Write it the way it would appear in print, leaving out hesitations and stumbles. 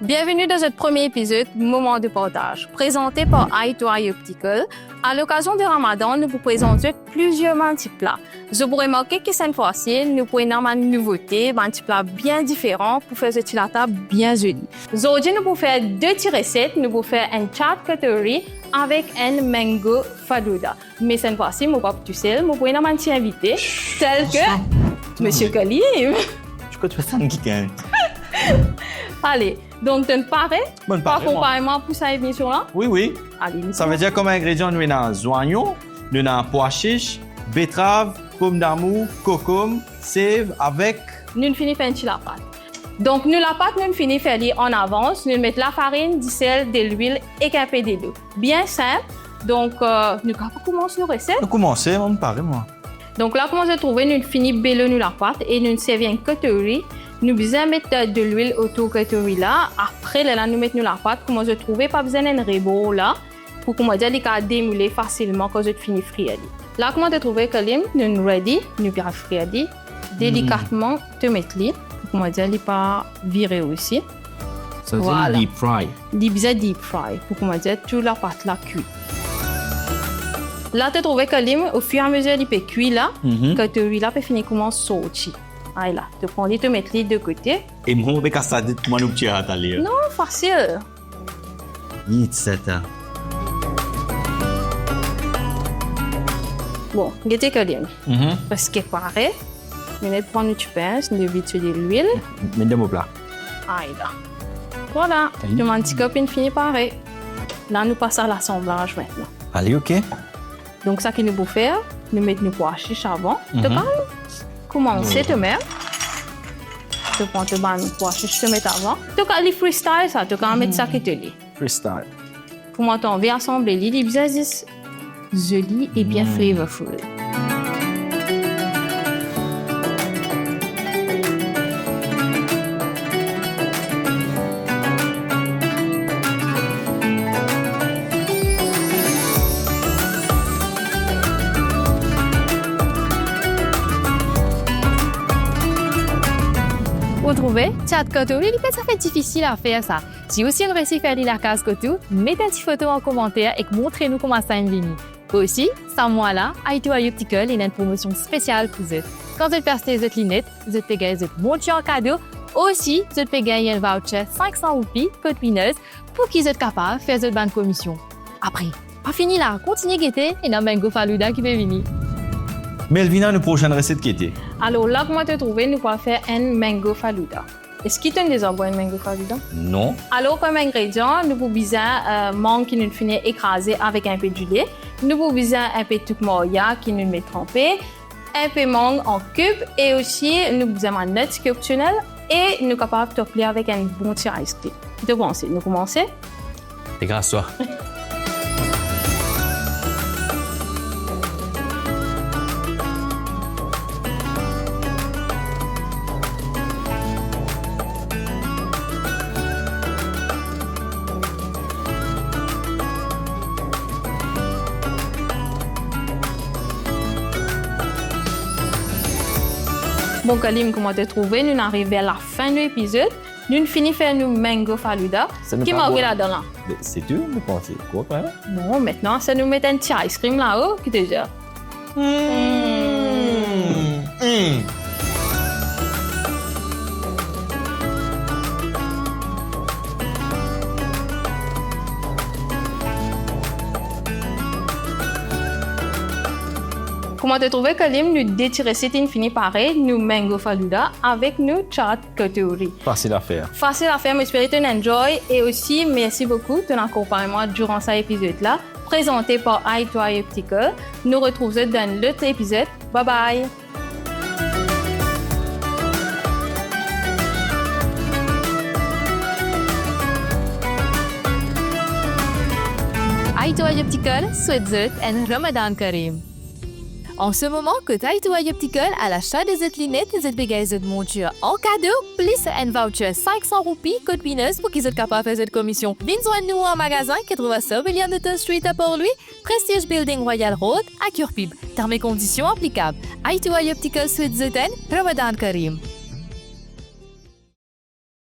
Bienvenue dans ce premier épisode Moment de partage, présenté par Eye to Eye Optical. À l'occasion du Ramadan, nous vous présentons plusieurs petits plats. Je vous remarquer que cette fois-ci, nous prenons une nouveauté, un petit plat bien différent pour faire la table bien jolie. Aujourd'hui, nous vous faire deux petites recettes. Nous vous faire un chaat cutlery avec un mango falouda. Mais cette fois-ci, je ne vais pas tout seul, je vais un petit invité, tel que Monsieur Kalim. Je crois que tu fais ça en week-end. Allez, donc tu es paré? Bonne Pas paré, comparément pour cette émission-là? Oui. Allez, Ça veut dire comme ingrédients, nous avons oignons, nous avons pois chiches, betterave, pomme d'amour, concombre, sève avec... Nous finissons faire la pâte. Donc, nous la pâte, nous finissons faire en avance. Nous mettons la farine, du sel, de l'huile et un peu de l'eau. Bien simple. Donc, nous commençons nos recettes. Nous commençons, on me paraît, moi. Donc là, comment je trouve, nous finissons bello nous la pâte et nous servons un cutlery. Nous besoin mettre de l'huile autour du cutlery là. Après, là, nous mettons la pâte. Comment je trouve, pas besoin d'un rebord là. Pour comment dire, les cas démouler facilement quand je finis frire. Là, comment tu trouves, Kalim, nous ready, nous bien frire. Délicatement, te mettre li. Pour comment dire, les pas virer aussi. Ça veut dire deep fry. Les besoin deep fry. Pour comment dire, toute la pâte là cuite. Là, tu trouves, Kalim, au fur et à mesure, il peut cuire là. Cutlery là peut finir comment sortir. Ah là, tu prends les tomates de côté. Et moi, je vais casser ça, moi, nous petits à lire. Non, facile. Vite, c'est ça. Bon, gâtez Kalim. Parce que pareil, nous allons prendre une pince, nous vite de l'huile. Mets de mon plat. Ah là. Voilà, tu m'as un petit copine fini pareil. Là, nous passons à l'assemblage maintenant. Allez, OK. Donc, ça que nous pouvons faire, nous mettons nos pois chiches avant. Tu peux commencer te mettre. Tu prends tes pois chiches, te mettre avant. Tu peux aller freestyle ça, tu peux mettre ça qui te lit. Freestyle. Pour moi, on va assembler les bien joli et bien flavorful. Vous trouvez? Chat Koto, il peut ça fait difficile à faire ça. Si aussi vous réussi à faire la case Koto, mettez une petite photo en commentaire et montrez-nous comment ça vient. Aussi, sans moi là, Eye to Eye Optical, il y a une promotion spéciale pour vous. Quand vous achetez les lunettes, vous pouvez gagner un monture en cadeau. Aussi, vous pouvez gagner un voucher 500 roupies, code winners, pour qu'ils soient capables de faire une bonne commission. Après, pas fini là, continuez à guetter et dans Mango Falouda qui va venir. Melvina, nos prochaines recettes qui étaient. Alors là, comment te trouver, nous allons faire un mango falouda. Est-ce qu'il y a déjà un mango falouda? Non. Alors, comme ingrédient, nous avons besoin mangue qui nous finit écrasé avec un peu de lait. Nous avons besoin un peu de tuc-moya qui nous met trempé, un peu de mangue en cubes et aussi nous avons besoin de nuts qui est optionnel et nous sommes capables de topper avec un bon petit ice cream. De commencer. Nous commençons. C'est grâce à toi. Bon, Kalim, comment te trouver? Nous arrivons à la fin de l'épisode. Nous finissons faire nos mango falouda. Qui m'a oublié là-dedans? C'est dur de penser. Quoi, quand même? Non, maintenant, ça nous met un petit ice cream là-haut. Qui déjà? Comment te trouver, Kalim? Nous détirer cette infinie pareil, nous mango falouda avec nous chaat cutlery. Facile à faire. Facile à faire, mais j'espère que tu enjoy. Et aussi, merci beaucoup de ton accompagnement durant cet épisode-là, présenté par Eye to Eye Optical. Nous retrouvons dans l'autre épisode. Bye bye! Eye to Eye Optical souhaite un Ramadan Karim. En ce moment, que Eye to Eye Optical à l'achat des lunettes et des bagages de monture en cadeau, plus un voucher 500 roupies code winners pour qu'ils soient capables de faire cette commission. Viens-nous en magasin qui trouve à William Newton Street à Port-Louis, Prestige Building Royal Road à Curpib. Termes et conditions applicables. Eye to Eye Optical Suite Zeten, Ramadan Karim.